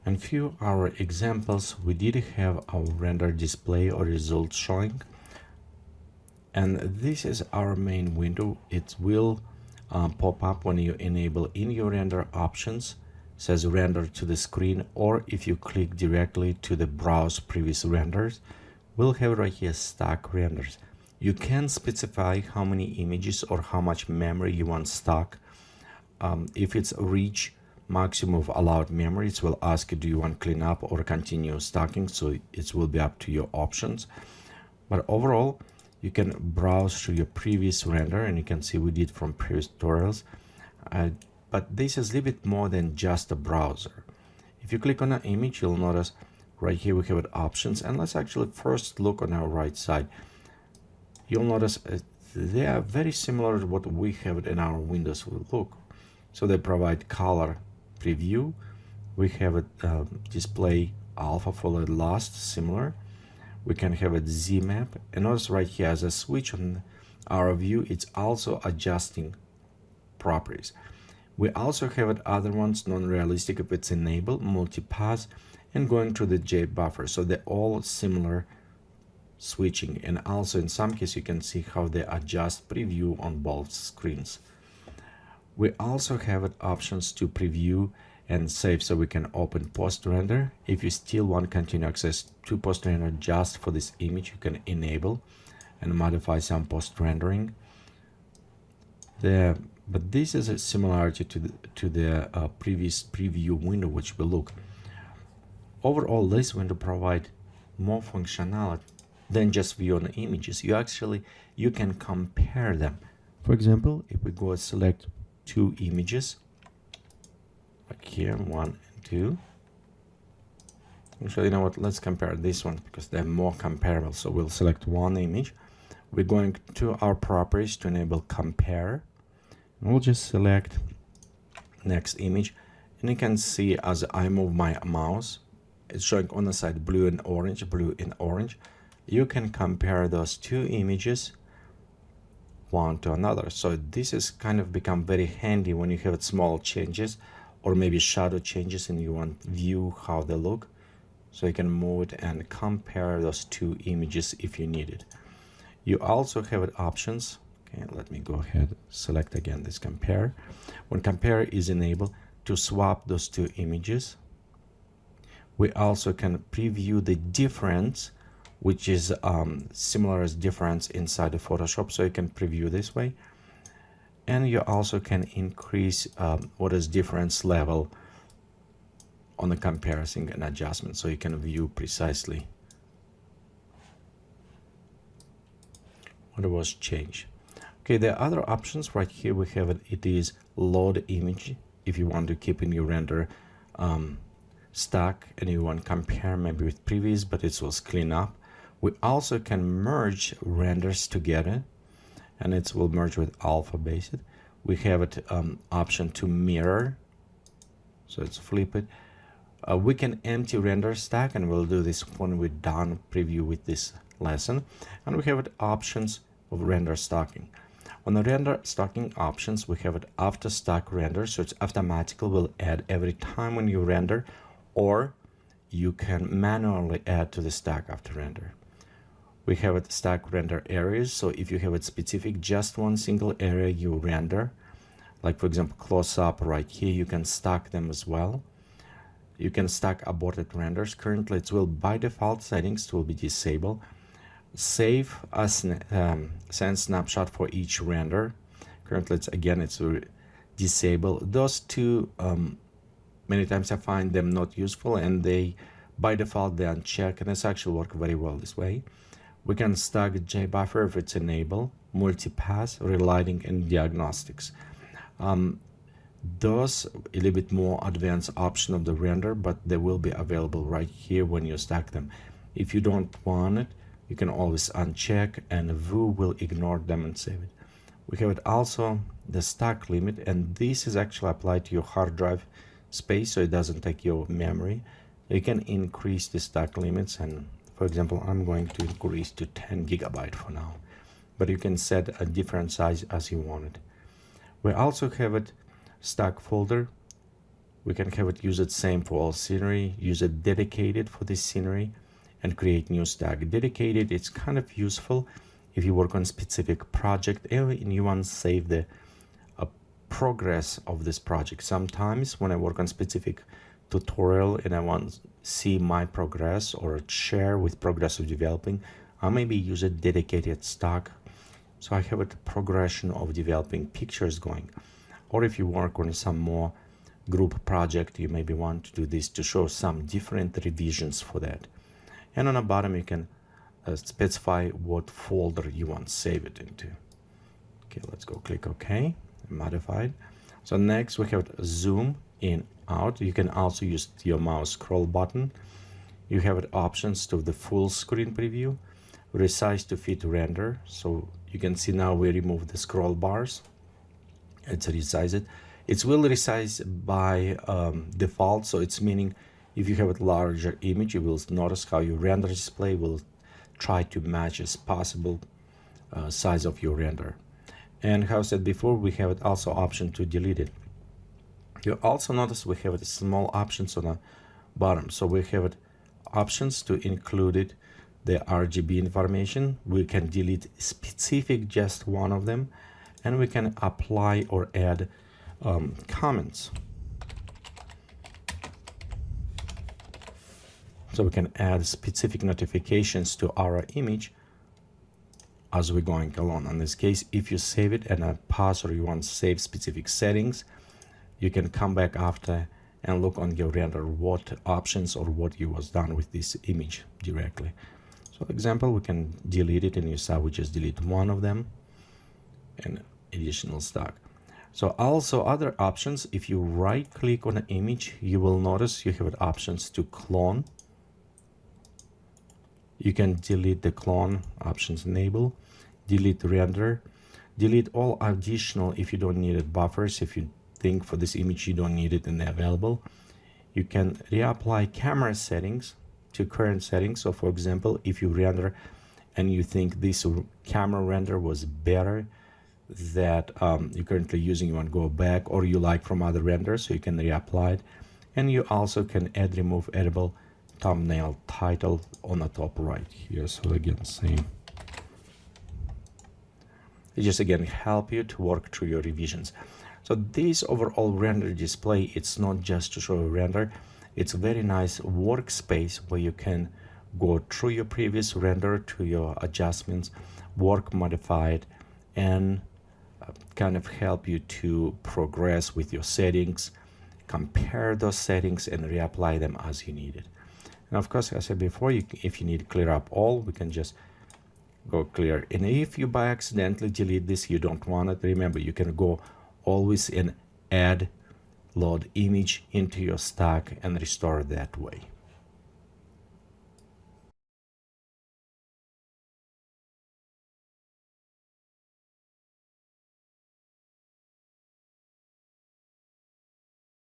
And few our examples, we did have our render display or results showing. And this is our main window. It will pop up when you enable in your render options, says render to the screen, or if you click directly to the browse previous renders, we'll have right here stock renders. You can specify how many images or how much memory you want stock. If it's reach maximum of allowed memory, it will ask you, do you want clean up or continue stocking? So it will be up to your options. But overall, you can browse through your previous render, and you can see we did from previous tutorials. But this is a little bit more than just a browser. If you click on an image, you'll notice right here we have options. And let's actually first look on our right side. You'll notice they are very similar to what we have in our Windows look. So they provide color preview. We have a display alpha for the last, similar. We can have a Z map, and notice right here as a switch on our view, it's also adjusting properties. We also have other ones, non-realistic if it's enabled, multipass, and going to the J buffer. So they're all similar switching, and also in some cases you can see how they adjust preview on both screens. We also have options to preview and save, so we can open post render. If you still want continue access to post render just for this image, you can enable and modify some post rendering there. But this is a similarity to the previous preview window, which we look. Overall, this window provide more functionality than just view on images. You can compare them. For example, if we go select two images, like here, 1 and 2. Actually, you know what? Let's compare this one because they're more comparable. So we'll select one image. We're going to our properties to enable compare. And we'll just select next image. And you can see as I move my mouse, it's showing on the side blue and orange, blue and orange. You can compare those two images one to another. So this is kind of become very handy when you have small changes or maybe shadow changes and you want to view how they look. So you can move it and compare those two images if you need it. You also have options. Okay, let me go ahead, select again this compare. When compare is enabled, to swap those two images. We also can preview the difference, which is similar as difference inside the Photoshop. So you can preview this way. And you also can increase what is difference level on the comparison and adjustment, so you can view precisely what was changed. Okay, the other options right here we have it is load image. If you want to keep in your render stack and you want to compare maybe with previous, but it was clean up. We also can merge renders together, and it will merge with alpha based. We have it option to mirror, so it's flip it. We can empty render stack, and we'll do this when we're done preview with this lesson. And we have it options of render stacking. On the render stacking options, we have it after stack render, so it's automatically will add every time when you render, or you can manually add to the stack after render. We have it stack render areas, so if you have it specific just one single area you render, like for example close up right here, you can stack them as well. You can stack aborted renders. Currently it will by default settings will be disabled. Save as send snapshot for each render. Currently it's disabled. Those two many times I find them not useful, and they by default they uncheck, and it's actually work very well this way. We can stack JBuffer if it's enabled, multipass, relighting, and diagnostics. Those a little bit more advanced option of the render, but they will be available right here when you stack them. If you don't want it, you can always uncheck, and View will ignore them and save it. We have it also the stack limit, and this is actually applied to your hard drive space, so it doesn't take your memory. You can increase the stack limits, and for example, I'm going to increase to 10 GB for now, but you can set a different size as you want it. We also have it stack folder. We can have it use it same for all scenery, use it dedicated for this scenery, and create new stack. Dedicated, it's kind of useful if you work on specific project and you want to save the progress of this project. Sometimes when I work on specific tutorial and I want to see my progress or share with progress of developing, I maybe use a dedicated stack. So I have a progression of developing pictures going. Or if you work on some more group project, you maybe want to do this to show some different revisions for that. And on the bottom, you can specify what folder you want to save it into. Okay, let's go click OK, modified. So next we have zoom in, out. You can also use your mouse scroll button. You have options to the full screen preview, resize to fit render. So you can see now we remove the scroll bars. It's resized. It will resize by default, so it's meaning if you have a larger image, you will notice how your render display will try to match as possible size of your render. And how I said before, we have also option to delete it. You also notice we have small options on the bottom. So we have options to include it, the RGB information. We can delete specific just one of them, and we can apply or add comments. So we can add specific notifications to our image as we're going along. In this case, if you save it and pause, or you want to save specific settings, you can come back after and look on your render what options or what you was done with this image directly. So example, we can delete it, and you saw we just delete one of them and additional stock. So also other options, if you right click on an image, you will notice you have options to clone. You can delete the clone, options enable, delete render, delete all additional if you don't need it buffers. If you think for this image you don't need it and they're available, you can reapply camera settings to current settings. So for example, if you render and you think this camera render was better that you're currently using, you want to go back, or you like from other renders, so you can reapply it. And you also can add, remove editable thumbnail title on the top right here. So again, same. It just again help you to work through your revisions. So this overall render display, it's not just to show a render, it's a very nice workspace where you can go through your previous render to your adjustments, work, modify it, and kind of help you to progress with your settings, compare those settings and reapply them as you need it. And of course, as I said before, if you need to clear up all, we can just go clear. And if you by accidentally delete this, you don't want it, remember, you can go always and add load image into your stack and restore it that way.